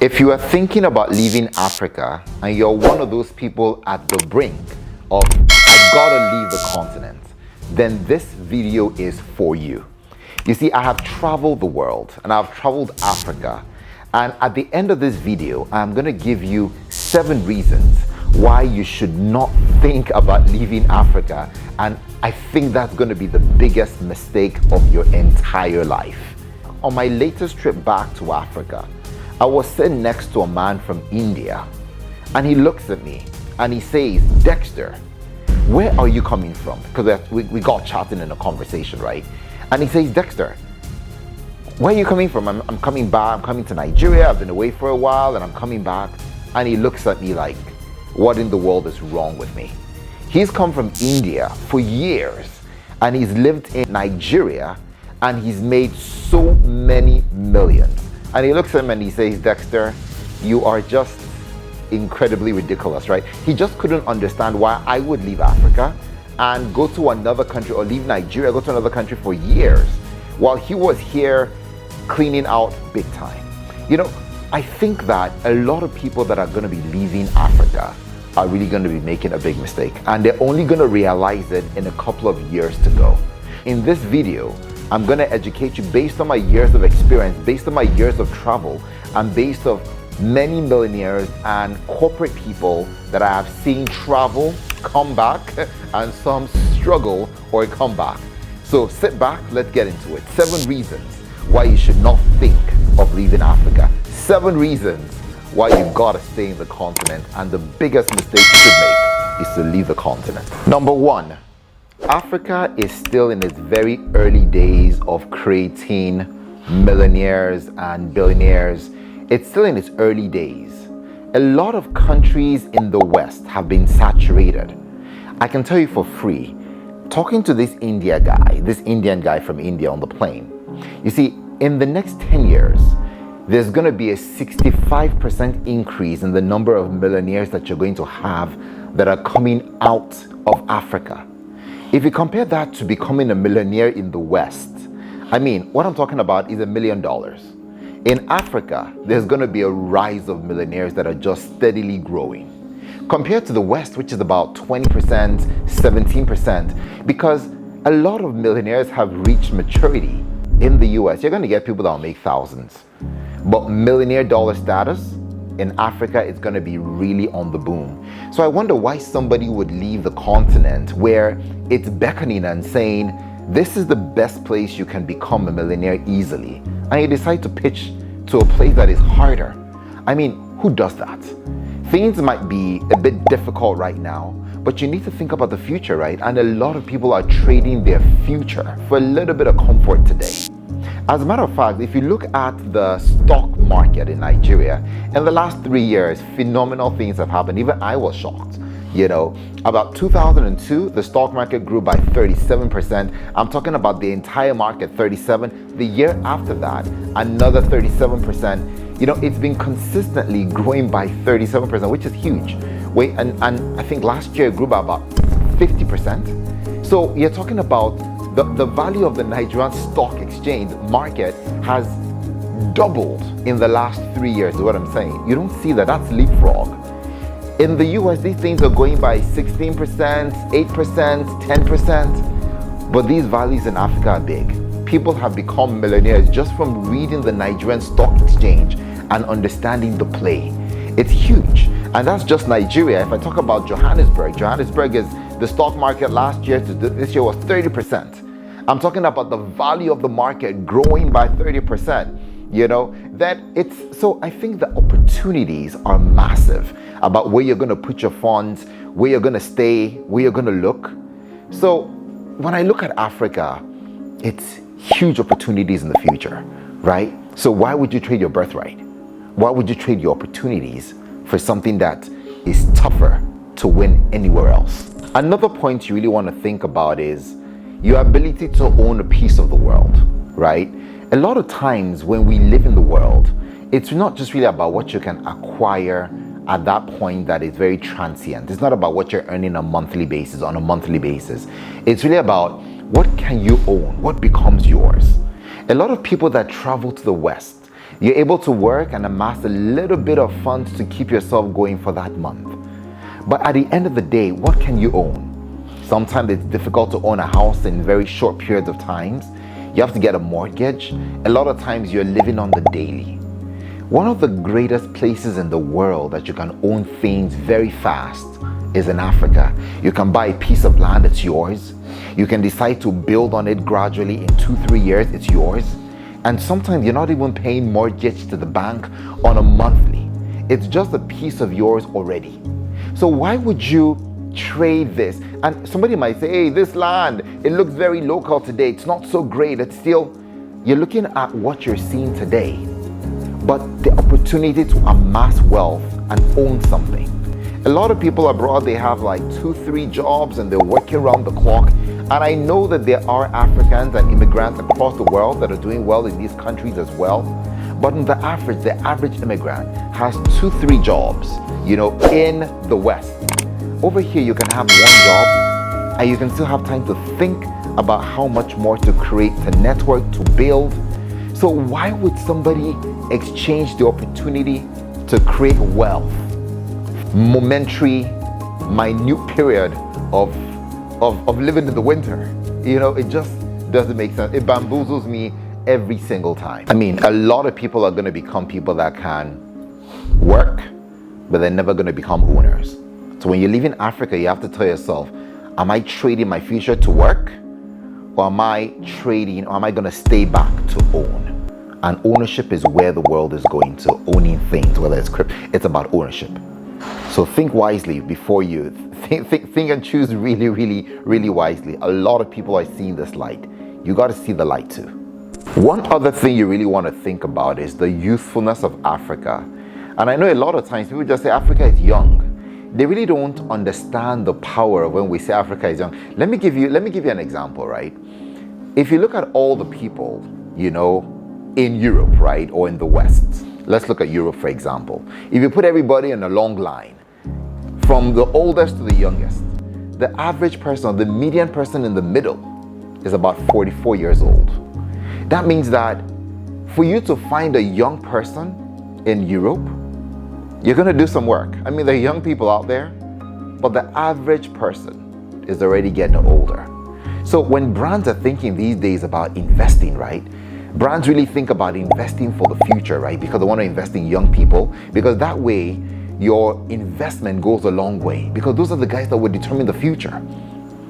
If you are thinking about leaving Africa and you're one of those people at the brink of, I gotta leave the continent, then this video is for you. You see, I have traveled the world and I've traveled Africa. And at the end of this video, I'm gonna give you 7 reasons why you should not think about leaving Africa. And I think that's gonna be the biggest mistake of your entire life. On my latest trip back to Africa, I was sitting next to a man from India, and he looks at me and he says, "Dexter, where are you coming from?" Because we got chatting in a conversation, right? And he says, "Dexter, where are you coming from?" I'm coming back. I'm coming to Nigeria. I've been away for a while and I'm coming back. And he looks at me like, what in the world is wrong with me? He's come from India for years and he's lived in Nigeria and he's made so many millions. And he looks at him and he says, "Dexter, you are just incredibly ridiculous," right? He just couldn't understand why I would leave Africa and go to another country, or leave Nigeria, go to another country for years, while he was here cleaning out big time. You know, I think that a lot of people that are gonna be leaving Africa are really gonna be making a big mistake, and they're only gonna realize it in a couple of years to go. In this video, I'm gonna educate you based on my years of experience, based on my years of travel, and based on many millionaires and corporate people that I have seen travel, come back, and some struggle or come back. So sit back, let's get into it. 7 reasons why you should not think of leaving Africa. 7 reasons why you gotta stay in the continent, and the biggest mistake you should make is to leave the continent. Number 1, Africa is still in its very early days of creating millionaires and billionaires. It's still in its early days. A lot of countries in the West have been saturated. I can tell you for free, talking to this Indian guy from India on the plane, you see, in the next 10 years, there's going to be a 65% increase in the number of millionaires that you're going to have that are coming out of Africa. If you compare that to becoming a millionaire in the West, I mean, what I'm talking about is $1 million. In Africa, there's going to be a rise of millionaires that are just steadily growing. Compared to the West, which is about 20%, 17%, because a lot of millionaires have reached maturity. In the US, you're going to get people that will make thousands. But millionaire dollar status in Africa is going to be really on the boom. So I wonder why somebody would leave the continent where it's beckoning and saying, this is the best place you can become a millionaire easily, and you decide to pitch to a place that is harder. I mean, who does that? Things might be a bit difficult right now, but you need to think about the future, right? And a lot of people are trading their future for a little bit of comfort today. As a matter of fact, if you look at the stock market in Nigeria, in the last 3 years, phenomenal things have happened. Even I was shocked. You know, about 2002, the stock market grew by 37%. I'm talking about the entire market, 37. The year after that, another 37%. You know, it's been consistently growing by 37%, which is huge. And I think last year it grew by about 50%. So you're talking about the value of the Nigerian stock exchange market has doubled in the last 3 years, is what I'm saying. You don't see that, that's leapfrog. In the US, these things are going by 16%, 8%, 10%, but these values in Africa are big. People have become millionaires just from reading the Nigerian stock exchange and understanding the play. It's huge, and that's just Nigeria. If I talk about Johannesburg is the stock market last year to this year was 30%. I'm talking about the value of the market growing by 30%. You know, that it's, so I think the opportunities are massive about where you're going to put your funds, where you're going to stay, where you're going to look. So when I look at Africa, it's huge opportunities in the future, right? So why would you trade your birthright? Why would you trade your opportunities for something that is tougher to win anywhere else? Another point you really want to think about is your ability to own a piece of the world, right? A lot of times when we live in the world, it's not just really about what you can acquire at that point that is very transient. It's not about what you're earning on a monthly basis. It's really about what can you own, what becomes yours. A lot of people that travel to the West, You're able to work and amass a little bit of funds to keep yourself going for that month. But at the end of the day, what can you own? Sometimes it's difficult to own a house in very short periods of times. You have to get a mortgage. A lot of times you're living on the daily. One of the greatest places in the world that you can own things very fast is in Africa. You can buy a piece of land, it's yours. You can decide to build on it gradually. In 2-3 years, it's yours. And sometimes you're not even paying mortgage to the bank on a monthly. It's just a piece of yours already. So why would you trade this? And somebody might say, hey, this land, it looks very local today. It's not so great. It's still, you're looking at what you're seeing today. But the opportunity to amass wealth and own something. A lot of people abroad, they have like 2-3 jobs and they're working around the clock. And I know that there are Africans and immigrants across the world that are doing well in these countries as well. But on the average immigrant has 2-3 jobs, in the West. Over here, you can have one job and you can still have time to think about how much more to create, to network, to build. So why would somebody exchange the opportunity to create wealth, momentary, minute period of living in the winter? It just doesn't make sense. It bamboozles me every single time. I mean, a lot of people are going to become people that can work, but they're never going to become owners. So when you live in Africa, you have to tell yourself, am I trading my future to work? Or am I going to stay back to own? And ownership is where the world is going to, owning things, whether it's crypto, it's about ownership. So think wisely before you think and choose really, really, really wisely. A lot of people are seeing this light. You got to see the light too. One other thing you really want to think about is the youthfulness of Africa. And I know a lot of times people just say Africa is young. They really don't understand the power of when we say Africa is young. Let me give you an example, right? If you look at all the people, in Europe, right, or in the West. Let's look at Europe, for example. If you put everybody in a long line, from the oldest to the youngest, the average person, or the median person in the middle, is about 44 years old. That means that for you to find a young person in Europe, you're going to do some work. I mean, there are young people out there, but the average person is already getting older. So when brands are thinking these days about investing, right? Brands really think about investing for the future, right? Because they want to invest in young people, because that way your investment goes a long way, because those are the guys that will determine the future.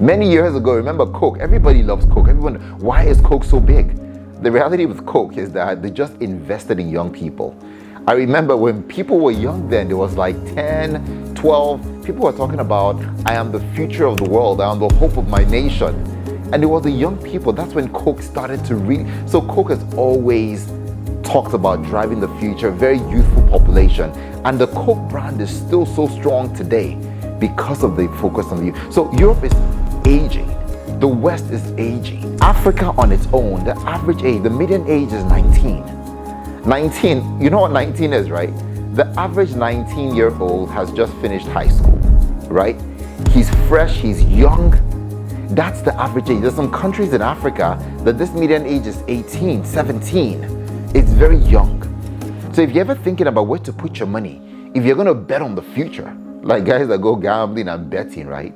Many years ago, remember Coke? Everybody loves Coke. Everyone, why is Coke so big? The reality with Coke is that they just invested in young people. I remember when people were young then, there was like 10, 12, people were talking about, I am the future of the world, I am the hope of my nation. And it was the young people, that's when Coke started to really, so Coke has always talked about driving the future, very youthful population. And the Coke brand is still so strong today because of the focus on the youth. So Europe is aging, the West is aging. Africa on its own, the average age, the median age is 19. 19, you know what 19 is, right? The average 19-year-old has just finished high school, right? He's fresh, he's young. That's the average age. There's some countries in Africa that this median age is 18, 17. It's very young. So if you're ever thinking about where to put your money, if you're going to bet on the future, like guys that go gambling and betting, right?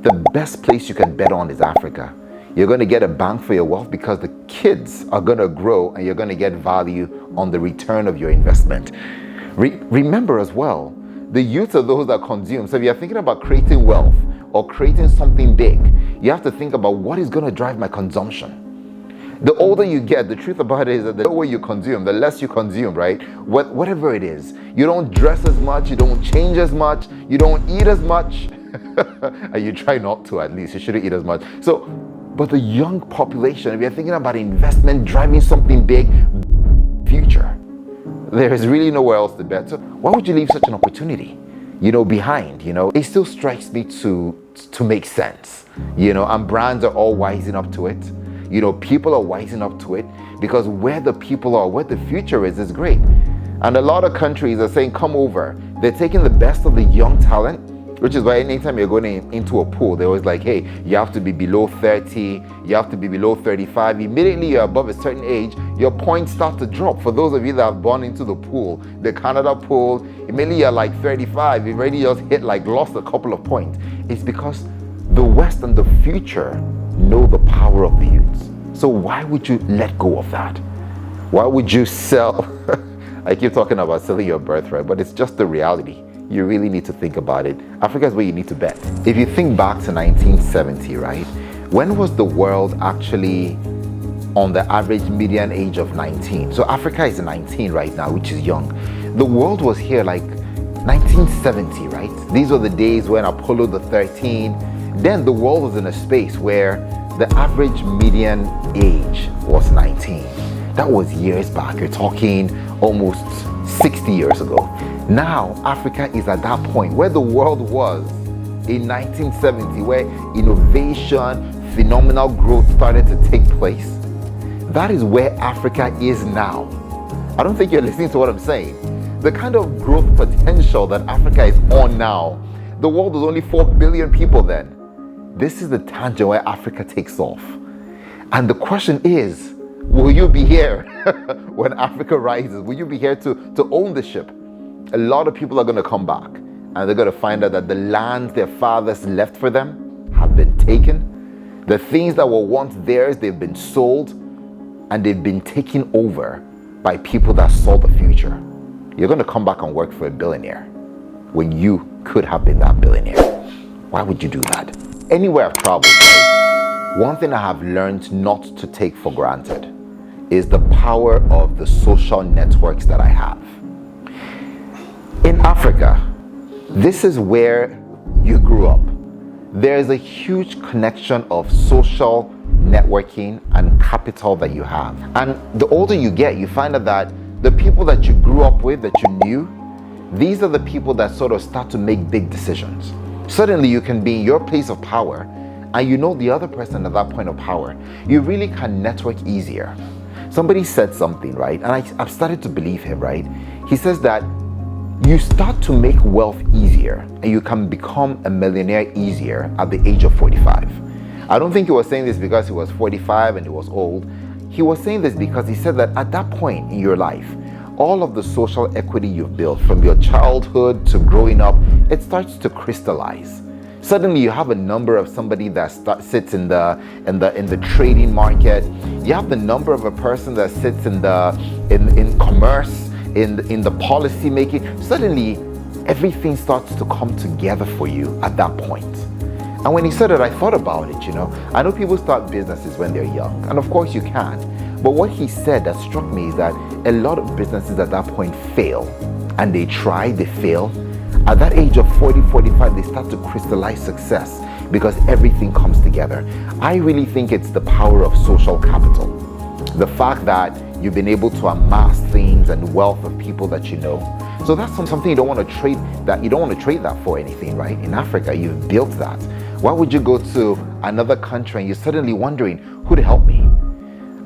The best place you can bet on is Africa. You're going to get a bang for your wealth because the kids are going to grow and you're going to get value on the return of your investment. Remember as well, the youth are those that consume. So if you're thinking about creating wealth or creating something big, you have to think about what is going to drive my consumption. The older you get, the truth about it is that the more you consume, the less you consume, right? Whatever it is. You don't dress as much, you don't change as much, you don't eat as much. And you try not to, at least. You shouldn't eat as much. So, but the young population, if you're thinking about investment, driving something big, future, there is really nowhere else to bet. So why would you leave such an opportunity, behind? It still strikes me to make sense, and brands are all wising up to it. People are wising up to it because where the people are, where the future is great. And a lot of countries are saying, come over. They're taking the best of the young talent which is why anytime you're going into a pool, they're always like, hey, you have to be below 30, you have to be below 35. Immediately you're above a certain age, your points start to drop. For those of you that have gone into the pool, the Canada pool, immediately you're like 35, you've already just lost a couple of points. It's because the West and the future know the power of the youths. So why would you let go of that? Why would you sell? I keep talking about selling your birthright, but it's just the reality. You really need to think about it. Africa is where you need to bet. If you think back to 1970, right? When was the world actually on the average median age of 19? So Africa is 19 right now, which is young. The world was here like 1970, right? These were the days when Apollo the 13, then the world was in a space where the average median age was 19. That was years back. You're talking almost 60 years ago. Now, Africa is at that point where the world was in 1970, where innovation, phenomenal growth started to take place. That is where Africa is now. I don't think you're listening to what I'm saying. The kind of growth potential that Africa is on now, the world was only 4 billion people then. This is the tangent where Africa takes off. And the question is, will you be here when Africa rises? Will you be here to own the ship? A lot of people are going to come back and they're going to find out that the lands their fathers left for them have been taken. The things that were once theirs, they've been sold and they've been taken over by people that saw the future. You're going to come back and work for a billionaire when you could have been that billionaire. Why would you do that? Anywhere I've traveled, right, one thing I have learned not to take for granted is the power of the social networks that I have. In Africa, this is where you grew up. There is a huge connection of social networking and capital that you have. And the older you get, you find out that the people that you grew up with, that you knew, these are the people that sort of start to make big decisions. Suddenly you can be in your place of power and you know the other person at that point of power. You really can network easier. Somebody said something, right? And I've started to believe him, right? He says that you start to make wealth easier and you can become a millionaire easier at the age of 45. I don't think he was saying this because he was 45 and he was old. He was saying this because he said that at that point in your life, all of the social equity you've built from your childhood to growing up, it starts to crystallize. Suddenly you have a number of somebody that sits in the trading market. You have the number of a person that sits in commerce, in the policy making. Suddenly everything starts to come together for you at that point. And when he said it, I thought about it, I know people start businesses when they're young, and of course you can. But what he said that struck me is that a lot of businesses at that point fail. And they try, they fail. At that age of 40, 45, they start to crystallize success because everything comes together. I really think it's the power of social capital. The fact that you've been able to amass things and wealth of people that you know. So that's something you don't want to trade that for anything, right? In Africa, you've built that. Why would you go to another country and you're suddenly wondering, who'd help me?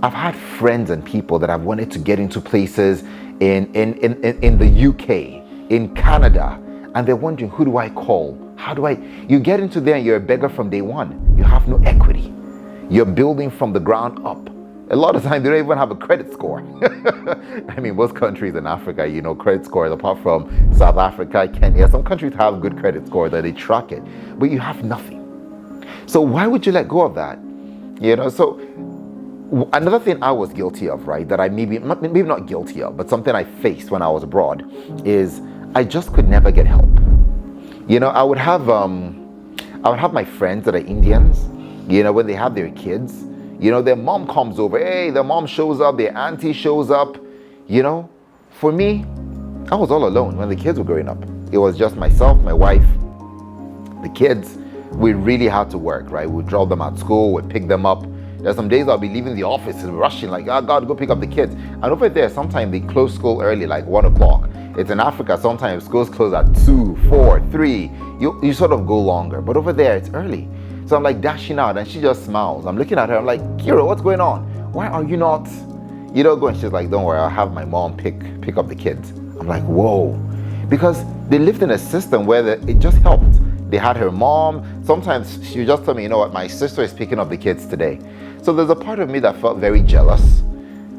I've had friends and people that have wanted to get into places in the UK, in Canada, and they're wondering, who do I call? You get into there and you're a beggar from day one. You have no equity. You're building from the ground up. A lot of times they don't even have a credit score. I mean, most countries in Africa, credit scores, apart from South Africa, Kenya, some countries have good credit scores that they track it, but you have nothing. So why would you let go of that? So another thing I was guilty of, right, that I maybe not guilty of, but something I faced when I was abroad is I just could never get help. I would have my friends that are Indians, when they have their kids, their mom comes over, hey, their mom shows up, their auntie shows up, For me, I was all alone when the kids were growing up. It was just myself, my wife, the kids. We really had to work, right? We'd drop them at school, we'd pick them up. There's some days I'll be leaving the office and rushing, like, oh God, go pick up the kids. And over there, sometimes they close school early, like 1 o'clock. It's in Africa, sometimes schools close at 2, 4, 3. You sort of go longer, but over there, it's early. So I'm like dashing out and she just smiles. I'm looking at her, I'm like, Kira, what's going on? Why are you not, going? She's like, don't worry, I'll have my mom pick up the kids. I'm like, whoa. Because they lived in a system where it just helped. They had her mom. Sometimes she would just tell me, you know what, my sister is picking up the kids today. So there's a part of me that felt very jealous,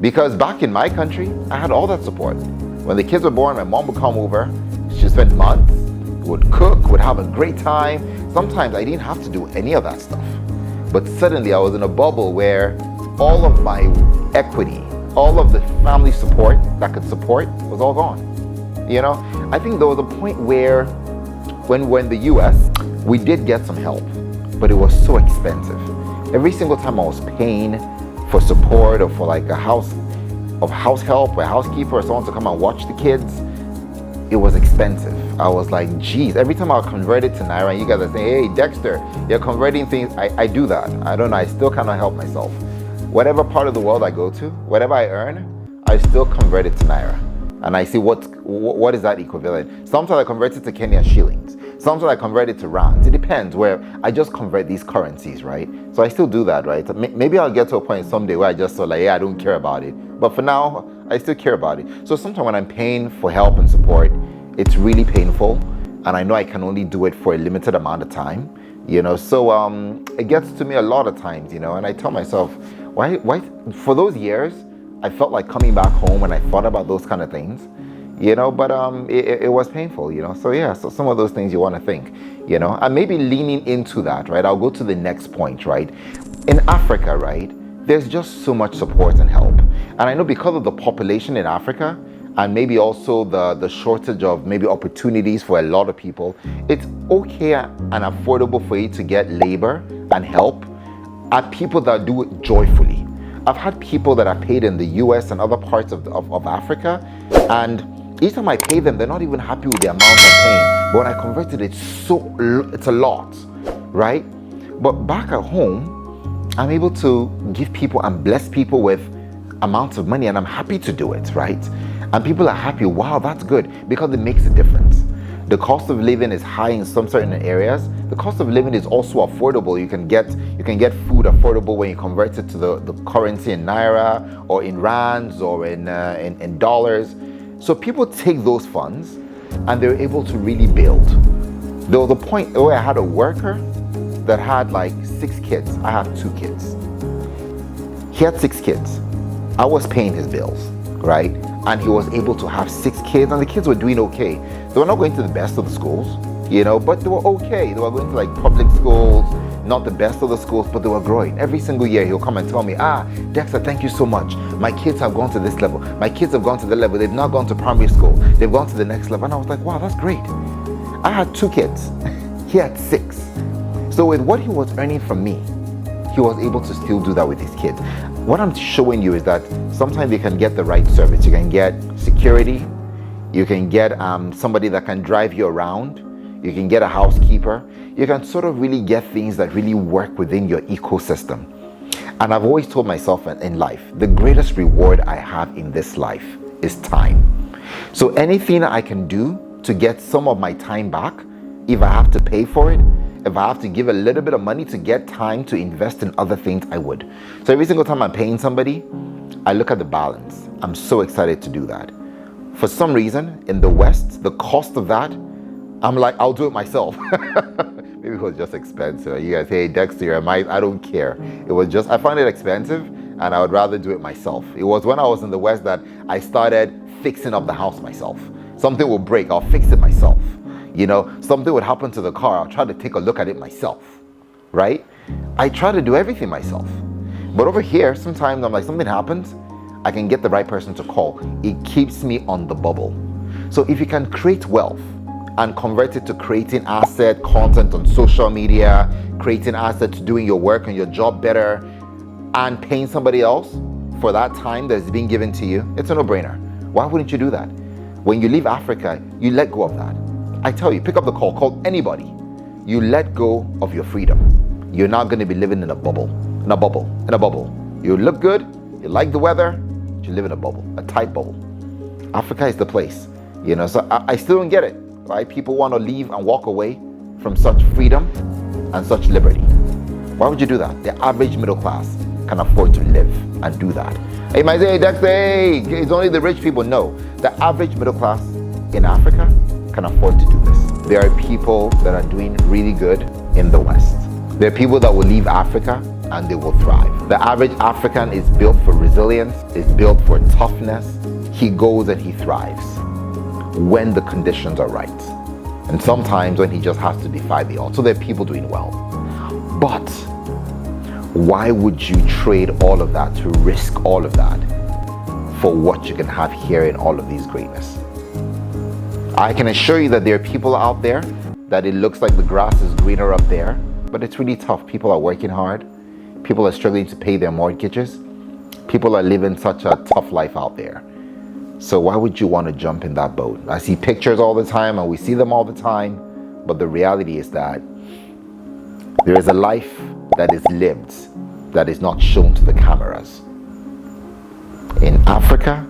because back in my country, I had all that support. When the kids were born, my mom would come over. She spent months, would cook, would have a great time. Sometimes I didn't have to do any of that stuff. But suddenly I was in a bubble where all of my equity, all of the family support that could support was all gone. You know, I think there was a point where when we're in the US, we did get some help, but it was so expensive. Every single time I was paying for support or for like a house help or a housekeeper or someone to come and watch the kids, it was expensive. I was like, geez, every time I convert it to Naira, and you guys are saying, hey, Dexter, you're converting things. I do that. I don't know. I still cannot help myself. Whatever part of the world I go to, whatever I earn, I still convert it to Naira. And I see what is that equivalent. Sometimes I convert it to Kenyan shillings. Sometimes I convert it to rands. It depends where I just convert these currencies, right? So I still do that, right? Maybe I'll get to a point someday where I just feel like, yeah, I don't care about it. But for now, I still care about it. So sometimes when I'm paying for help and support, it's really painful. And I know I can only do it for a limited amount of time, you know? So it gets to me a lot of times, you know? And I tell myself, why for those years, I felt like coming back home and I thought about those kind of things, you know, but it was painful, you know. So yeah, so some of those things you want to think, you know, and maybe leaning into that, right? I'll go to the next point, right? In Africa, right, there's just so much support and help. And I know because of the population in Africa and maybe also the shortage of maybe opportunities for a lot of people, it's okay and affordable for you to get labor and help at people that do it joyfully. I've had people that are paid in the US and other parts of Africa, and each time I pay them, they're not even happy with the amount I'm paying. But when I convert it, it's a lot, right? But back at home, I'm able to give people and bless people with amounts of money, and I'm happy to do it, right? And people are happy. Wow, that's good, because it makes a difference. The cost of living is high in some certain areas. The cost of living is also affordable. You can get food affordable when you convert it to the currency in Naira or in rands or in dollars. So people take those funds and they're able to really build. There was a point where I had a worker that had like 6 kids. I have 2 kids. He had 6 kids. I was paying his bills, right? And he was able to have 6 kids, and the kids were doing okay. They were not going to the best of the schools, you know, but they were okay. They were going to like public schools, not the best of the schools, but they were growing. Every single year he'll come and tell me, Dexter, thank you so much. My kids have gone to this level. My kids have gone to the level. They've not gone to primary school. They've gone to the next level. And I was like, wow, that's great. I had 2 kids. He had 6. So with what he was earning from me, he was able to still do that with his kids. What I'm showing you is that sometimes you can get the right service. You can get security. You can get somebody that can drive you around. You can get a housekeeper. You can sort of really get things that really work within your ecosystem. And I've always told myself in life, the greatest reward I have in this life is time. So anything I can do to get some of my time back, if I have to pay for it, if I have to give a little bit of money to get time to invest in other things, I would. So every single time I'm paying somebody, I look at the balance. I'm so excited to do that. For some reason, in the West, the cost of that, I'm like, I'll do it myself. Maybe it was just expensive. You guys, hey, Dexter, I don't care. It was just, I found it expensive, and I would rather do it myself. It was when I was in the West that I started fixing up the house myself. Something will break, I'll fix it myself. You know, something would happen to the car, I'll try to take a look at it myself, right? I try to do everything myself. But over here, sometimes I'm like, something happens, I can get the right person to call. It keeps me on the bubble. So if you can create wealth and convert it to creating asset, content on social media, creating assets, doing your work and your job better, and paying somebody else for that time that's being given to you, it's a no-brainer. Why wouldn't you do that? When you leave Africa, you let go of that. I tell you, pick up the call anybody. You let go of your freedom. You're not going to be living in a bubble. You look good, you like the weather, you live in a bubble, a tight bubble. Africa is the place, you know, so I still don't get it, right? People want to leave and walk away from such freedom and such liberty. Why would you do that? The average middle class can afford to live and do that. Hey, might say, Dexter, hey, it's only the rich people. No, the average middle class in Africa can afford to do this. There are people that are doing really good in the West. There are people that will leave Africa and they will thrive. The average African is built for resilience, is built for toughness. He goes and he thrives when the conditions are right. And sometimes when he just has to defy the odds. So there are people doing well. But why would you trade all of that, to risk all of that for what you can have here in all of these greatness? I can assure you that there are people out there that it looks like the grass is greener up there, but it's really tough. People are working hard. People are struggling to pay their mortgages. People are living such a tough life out there. So why would you want to jump in that boat? I see pictures all the time and we see them all the time, but the reality is that there is a life that is lived that is not shown to the cameras. In Africa,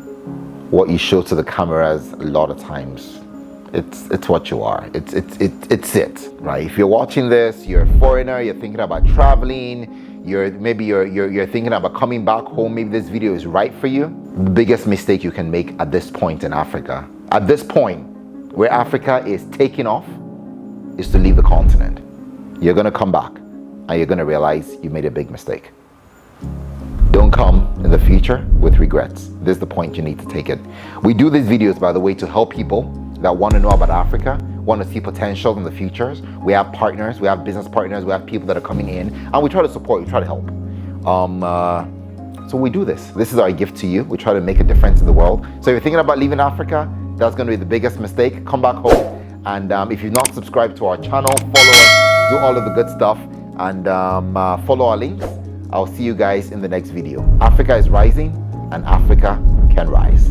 what you show to the cameras a lot of times, it's what you are. It's it, right? If you're watching this, you're a foreigner, you're thinking about traveling, you're thinking about coming back home, maybe this video is right for you. The biggest mistake you can make at this point in Africa, at this point where Africa is taking off, is to leave the continent. You're gonna come back and you're gonna realize you made a big mistake. Don't come in the future with regrets. This is the point you need to take it. We do these videos, by the way, to help people that want to know about Africa, want to see potential in the futures. We have partners, we have business partners, we have people that are coming in, and we try to support, we try to help. So we do this. This is our gift to you. We try to make a difference in the world. So if you're thinking about leaving Africa, that's going to be the biggest mistake. Come back home. And if you've not subscribed to our channel, follow us, do all of the good stuff, and follow our links. I'll see you guys in the next video. Africa is rising, and Africa can rise.